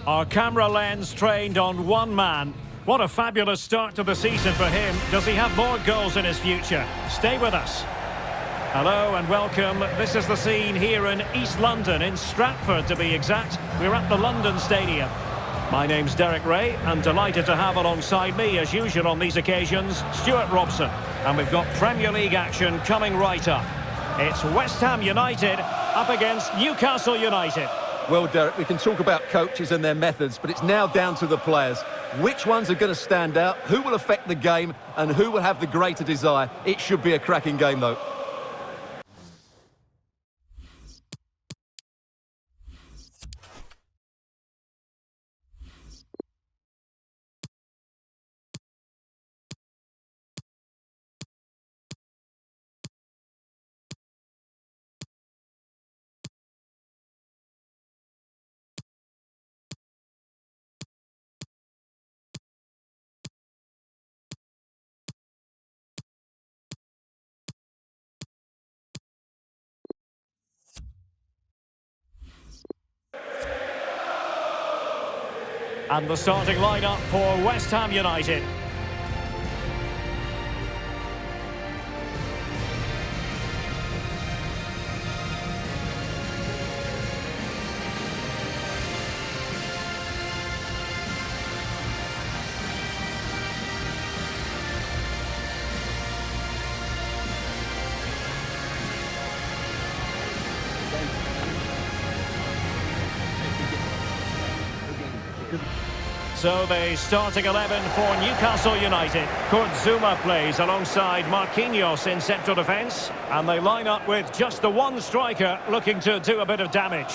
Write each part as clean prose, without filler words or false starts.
Our camera lens trained on one man. What a fabulous start to the season for him. Does he have more goals in his future? Stay with us. Hello and welcome. This is the scene here in East London, in Stratford to be exact. We're at the London Stadium. My name's Derek Ray. I'm delighted to have alongside me, as usual on these occasions, Stuart Robson. And we've got Premier League action coming right up. It's West Ham United up against Newcastle United. Well, Derek, we can talk about coaches and their methods, but it's now down to the players. Which ones are going to stand out, who will affect the game, and who will have the greater desire? It should be a cracking game, though. And the starting lineup for West Ham United. So the starting 11 for Newcastle United. Kurt Zouma plays alongside Marquinhos in central defence. And they line up with just the one striker looking to do a bit of damage.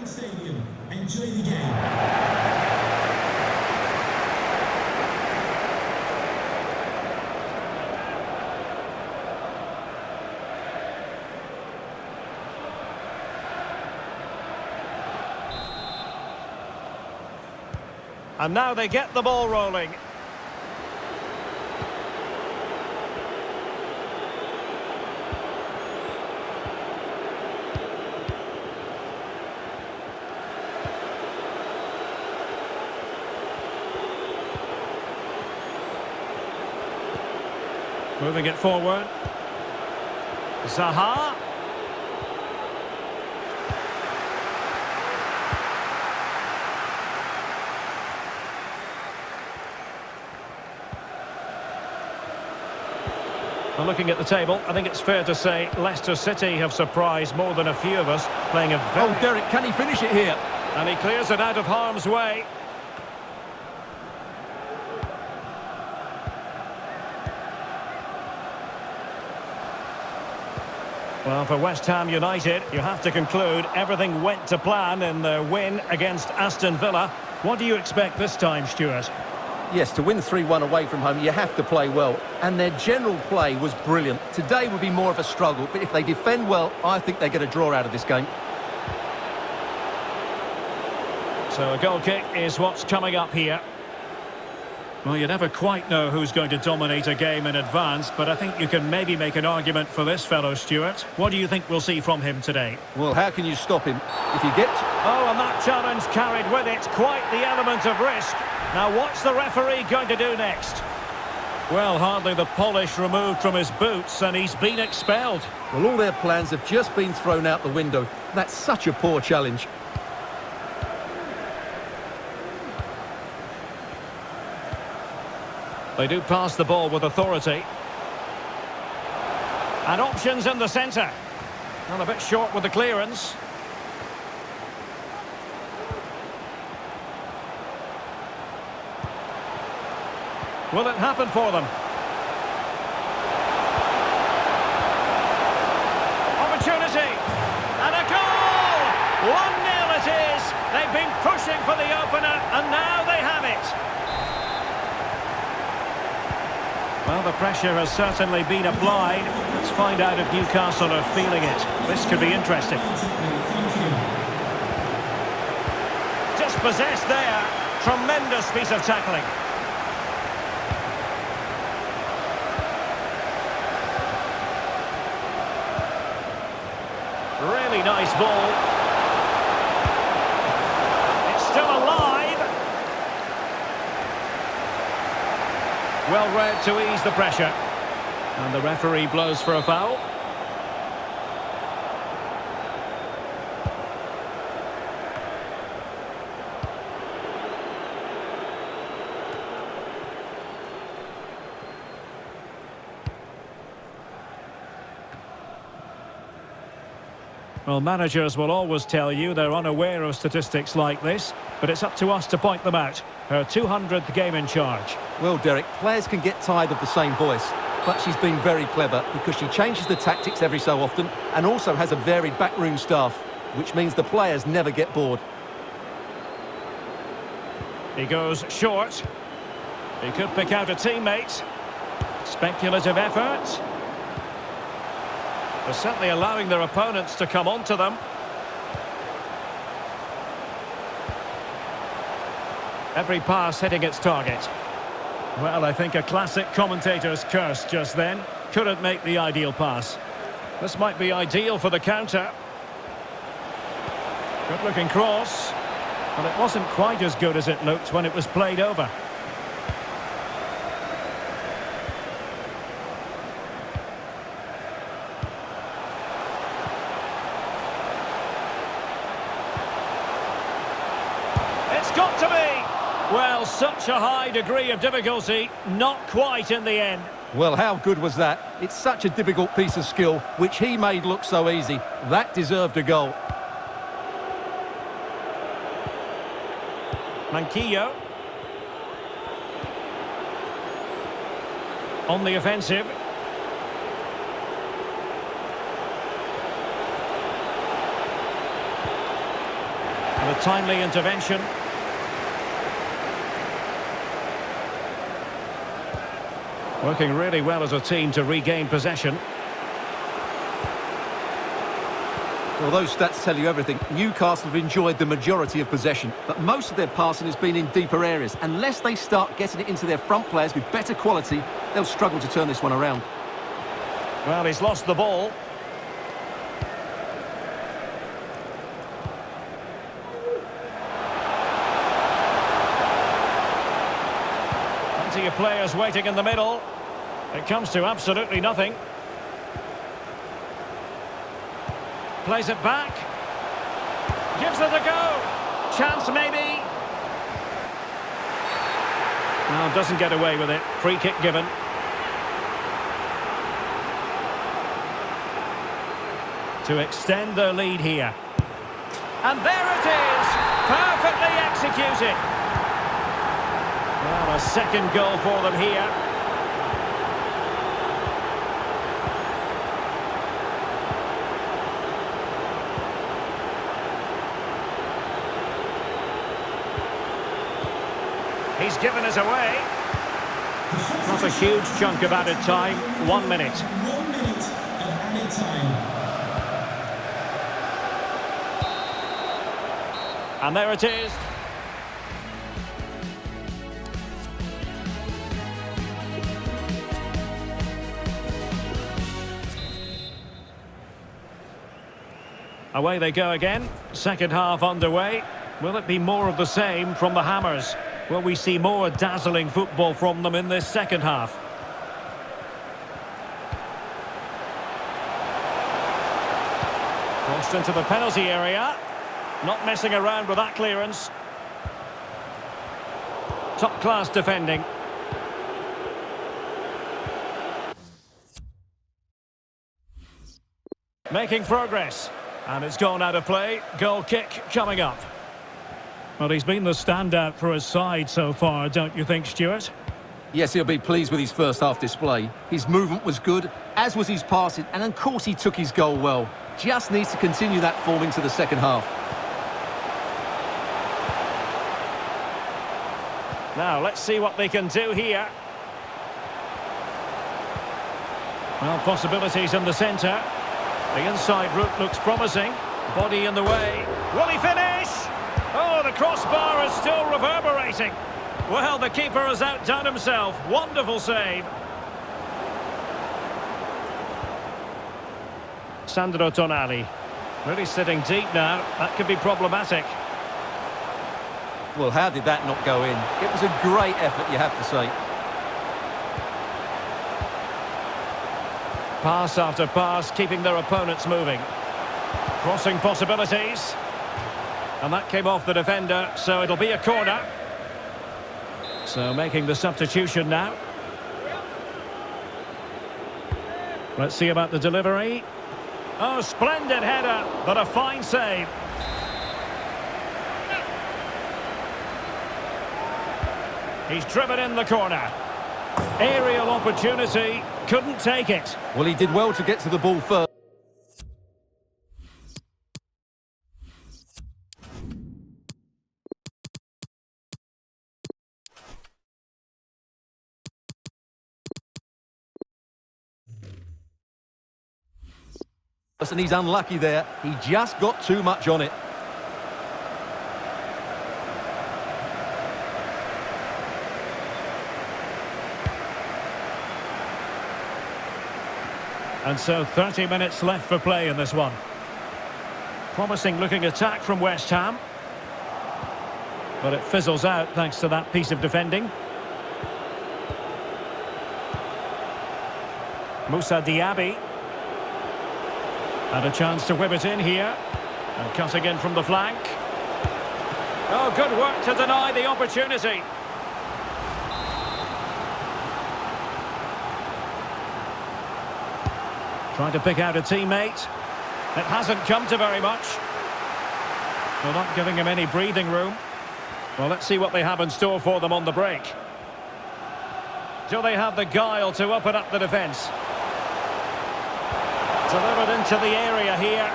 Stadium. Enjoy the game. And now they get the ball rolling. Moving it forward. Zaha. Well, looking at the table, I think it's fair to say Leicester City have surprised more than a few of us, playing a very... Oh, Derek, can he finish it here? And he clears it out of harm's way. Well, for West Ham United, you have to conclude everything went to plan in their win against Aston Villa. What do you expect this time, Stuart? Yes, to win 3-1 away from home, you have to play well. And their general play was brilliant. Today would be more of a struggle, but if they defend well, I think they get a draw out of this game. So a goal kick is what's coming up here. Well, you never quite know who's going to dominate a game in advance, but I think you can maybe make an argument for this fellow, Stuart. What do you think we'll see from him today? Well, how can you stop him? If you get... Oh, and that challenge carried with it quite the element of risk. Now, what's the referee going to do next? Well, hardly the polish removed from his boots, and he's been expelled. Well, all their plans have just been thrown out the window. That's such a poor challenge. They do pass the ball with authority. And options in the centre. Well, a bit short with the clearance. Will it happen for them? Opportunity! And a goal! 1-0 it is! They've been pushing for the opener, and now they have it! Well, the pressure has certainly been applied. Let's find out if Newcastle are feeling it. This could be interesting. Just possessed there. Tremendous piece of tackling. Really nice ball. It's still alive. Well read to ease the pressure. And the referee blows for a foul. Well, managers will always tell you they're unaware of statistics like this, but it's up to us to point them out. Her 200th game in charge. Well, Derek, players can get tired of the same voice, but she's been very clever because she changes the tactics every so often and also has a varied backroom staff, which means the players never get bored. He goes short. He could pick out a teammate. Speculative effort. They're certainly allowing their opponents to come onto them. Every pass hitting its target. Well, I think a classic commentator's curse just then. Couldn't make the ideal pass. This might be ideal for the counter. Good-looking cross. But it wasn't quite as good as it looked when it was played over. It's got to be! Well, such a high degree of difficulty, not quite in the end. Well, how good was that? It's such a difficult piece of skill, which he made look so easy. That deserved a goal. Manquillo. On the offensive. And a timely intervention. Working really well as a team to regain possession. Well, those stats tell you everything. Newcastle have enjoyed the majority of possession, but most of their passing has been in deeper areas. Unless they start getting it into their front players with better quality, they'll struggle to turn this one around. Well, he's lost the ball. Plenty of players waiting in the middle. It comes to absolutely nothing. Plays it back. Gives it a go. Chance maybe. No, doesn't get away with it. Free kick given. To extend their lead here. And there it is. Perfectly executed. Well, a second goal for them here. He's given us away. Not a huge chunk of added time. 1 minute. 1 minute of added time. And there it is. Away they go again. Second half underway. Will it be more of the same from the Hammers? Will we see more dazzling football from them in this second half? Crossed into the penalty area. Not messing around with that clearance. Top-class defending. Making progress. And it's gone out of play. Goal kick coming up. Well, he's been the standout for his side so far, don't you think, Stuart? Yes, he'll be pleased with his first half display. His movement was good, as was his passing, and of course he took his goal well. Just needs to continue that form into the second half. Now, let's see what they can do here. Well, possibilities in the centre. The inside route looks promising. Body in the way. Will he finish? Oh, the crossbar is still reverberating. Well, the keeper has outdone himself. Wonderful save. Sandro Tonali. Really sitting deep now. That could be problematic. Well, how did that not go in? It was a great effort, you have to say. Pass after pass, keeping their opponents moving. Crossing possibilities. And that came off the defender, so it'll be a corner. So making the substitution now. Let's see about the delivery. Oh, splendid header, but a fine save. He's driven in the corner. Aerial opportunity, couldn't take it. Well, he did well to get to the ball first. And he's unlucky there. He just got too much on it. And so 30 minutes left for play in this one. Promising looking attack from West Ham. But it fizzles out thanks to that piece of defending. Moussa Diaby. And a chance to whip it in here. And cutting in from the flank. Oh, good work to deny the opportunity. Trying to pick out a teammate. It hasn't come to very much. Well, not giving him any breathing room. Well, let's see what they have in store for them on the break. Do they have the guile to open up the defence? Delivered into the area here.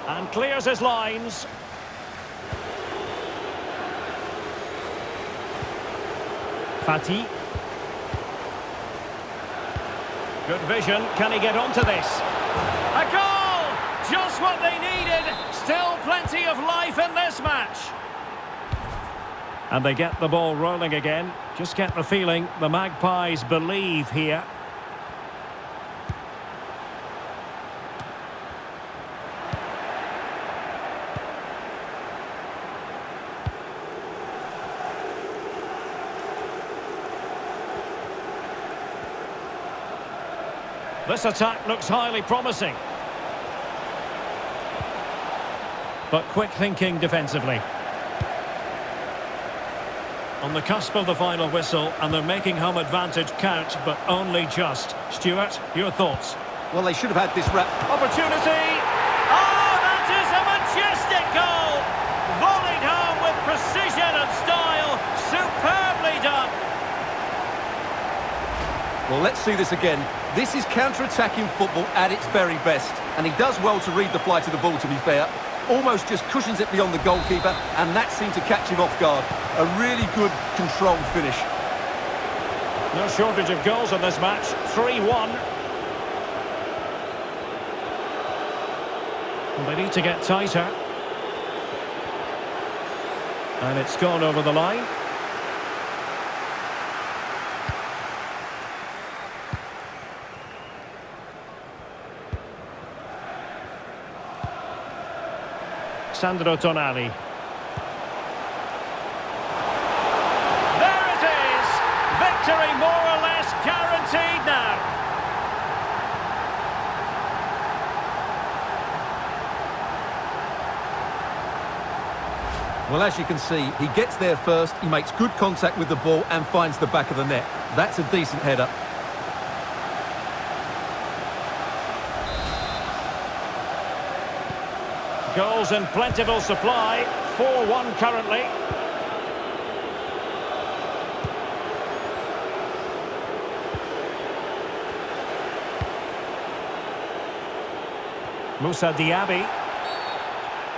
And clears his lines. Fati. Good vision. Can he get onto this? A goal! Just what they needed. Still plenty of life in this match. And they get the ball rolling again. Just get the feeling the Magpies believe here. This attack looks highly promising. But quick thinking defensively. On the cusp of the final whistle, and they're making home advantage count, but only just. Stuart, your thoughts? Well, they should have had this wrap. Opportunity! Oh, that is a majestic goal! Volleyed home with precision and style. Superbly done. Well, let's see this again. This is counter-attacking football at its very best. And he does well to read the flight of the ball, to be fair. Almost just cushions it beyond the goalkeeper, and that seemed to catch him off guard. A really good, controlled finish. No shortage of goals in this match. 3-1. They need to get tighter. And it's gone over the line. Sandro Tonali. There it is! Victory more or less guaranteed now. Well, as you can see, he gets there first, he makes good contact with the ball and finds the back of the net. That's a decent header. Goals in plentiful supply. 4-1 currently. Moussa Diaby.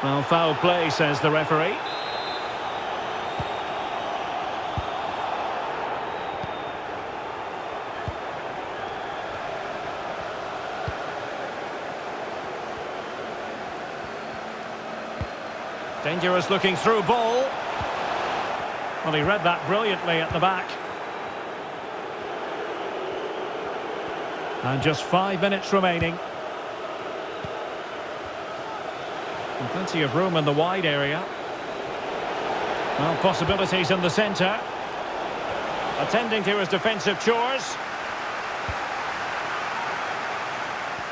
Well, foul play, says the referee. Dangerous looking through ball. Well, he read that brilliantly at the back. And just 5 minutes remaining. And plenty of room in the wide area. Well, possibilities in the centre. Attending to his defensive chores.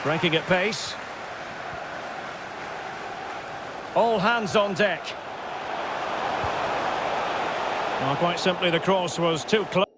Breaking at pace. All hands on deck. Well, quite simply, the cross was too close.